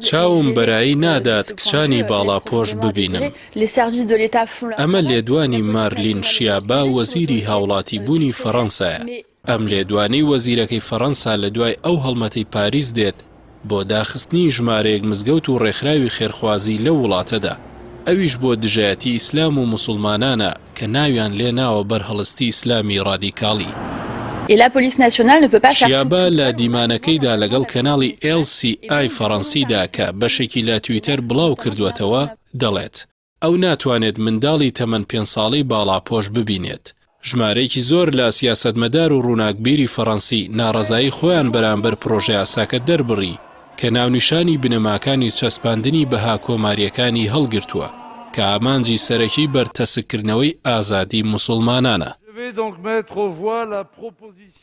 چاوم بەرایی نادات کچانی باڵاپۆش ببینم. ئەمە لێدوانی مارلین شیابا وەزیری هاوڵاتی بوونی فەڕەنسایە. ئەم لێدوانەی وەزیرەکەی فەڕەنسا لە دوای ئەو هەڵمەتەی پاریس دێت بۆ داخستنی ژمارەیەک مزگەوت و ڕێکخراوی خێرخوازی لە وڵاتەدا. ئەویش بۆ دژایەتی ئیسلام و موسڵمانانە کە ناویان لێ ناوە بەر هەڵستی ئیسلامی ڕادیکاڵی. شیابا لە دیمانەکەیدا لەگەڵ کەناڵی LCI فەڕەنسیدا کە بەشێکی لە تویتەر بڵاو کردووەتەوە دەڵێت ئەو ناتوانێت منداڵی تەمەن 5 ساڵەی باڵاپۆش ببینێت. ژمارەیەکی زۆر لە سیاسەتمەدار و ڕووناکبیری فەڕەنسی ناڕەزایی خۆیان بەرامبەر پرۆژە یاساکە دەربڕی کە ناونیشانی بنەماکانی چەسپاندنی بەها کۆماریەکانی هەڵگرتووە کە ئامانجی سەرەکی بەرتەسکردنەوەی ئازادی موسڵمانانە.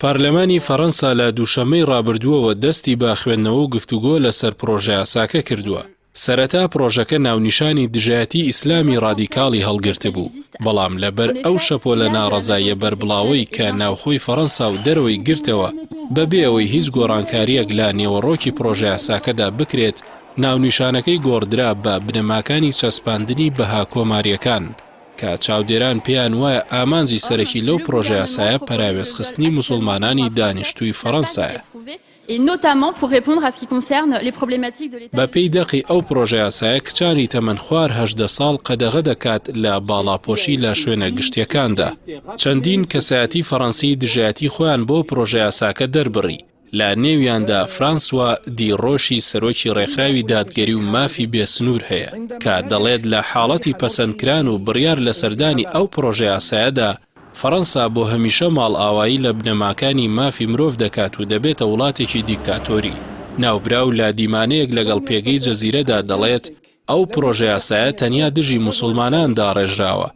پارلەمانی فەڕەنسا لە دووشەمەی ڕابردووەوە دەستی با خوێندنەوە و گفتوگۆ لەسەر پرۆژە یاساکە کردووە. سەرەتا پرۆژەکە ناونیشانی دژایەتی ئیسلامی ڕادیکاڵی هەڵگرت بوو، بەڵام لەبەر ئەو شەپۆ لە ناڕەزاییە بەربڵاوەی کە ناوخۆی فەڕەنسا و دەرەوەی گرتەوە بەبێ ئەوەی هیچ گۆڕانکاریەک لە نێوەڕۆکی پرۆژە یاساکەدا بکرێت، ناونیشانەکەی گۆڕدرا بە بنەماکانی چەسپاندنی بەها کۆماریەکان کە چاودێران پێیان وایە ئامانجی سەرەکی لەو پرۆژە یاسایە پەراوێزخستنی موسڵمانانی دانیشتووی فەڕەنسایە. بە پێی دەقی ئەو پرۆژە یاسایە کچانی تەمەن خوار 18 ساڵ قەدەغە دەکات لە باڵاپۆشی لە شوێنە گشتیەکاندا. چەندین کەسایەتی فەڕەنسی دژایەتی خۆیان بۆ پرۆژە یاساکە دەربڕی. لە نێویاندا فرانسوا دیڕۆشی سەرۆکی ڕێکخراوی دادگەری و مافی بێسنوور هەیە کە دەڵێت لە حاڵەتی پەسەندکران و بڕیار لە سەردانی ئەو پرۆژە یاسایەدا فەڕەنسا بۆ هەمیشە ماڵ ئاوایی لە بنەماکانی مافی مرۆڤ دەکات و دەبێتە وڵاتێکی دیکتاتۆری. ناوبراو لە دیمانەیەک لەگەڵ پێگەی جەزیرەدا دەڵێت ئەو پرۆژە یاسایە تەنیا دژی موسڵماناندا ڕێژراوە.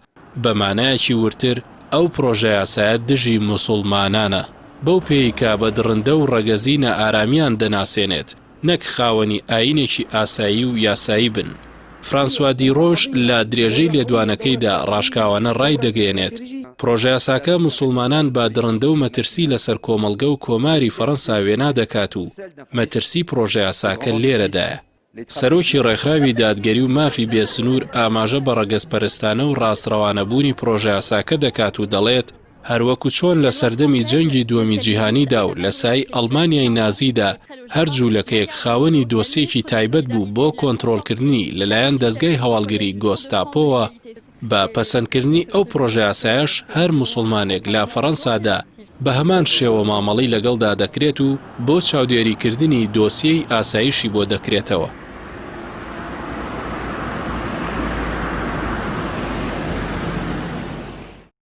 بە مانایەکی ورتر ئەو پرۆژە یاسایە دژی موسڵمانانە. بەو پێی کە بە درڕندە و ڕەگەزینە ئارامیان دەناسێنێت، نەک خاوەنی ئاینێکی ئاسایی و یاسایی بن. فرانسوا دیڕۆژ لە درێژەی لێدوانەکەیدا ڕاشکاوانە ڕای دەگەێنێت پرۆژە یاساکە موسڵمانان با درڕندە و مەترسی لەسەر کۆمەڵگە و کۆماری فەڕەنسا وێنا دەکات و مەترسی پرۆژە یاساکە لێرەدایە. سەرۆکی ڕێکخراوی دادگەری و مافی بێسنوور ئاماژە بە ڕەگەزپەرستانە و ڕاستڕەوانەبوونی پرۆژە یاساکە دەکات و دەڵێت هەروەکو چۆن لە سەردەمی جەنگی دووەمی جیهانیدا و لە سای ئەڵمانیای نازیدا هەر جوولەکەیەک خاوەنی دۆسیێکی تایبەت بوو بۆ کۆنتڕۆڵکردنی لەلایەن دەستگای هەواڵگری گۆستاپۆوە، بە پەسەندکردنی ئەو پرۆژە یاسایەش هەر موسڵمانێک لە فەڕەنسادا بە هەمان شێوە مامەڵەی لەگەڵدا دەکرێت و بۆ چاودێریکردنی دۆسیەی ئاسایشی بۆ دەکرێتەوە.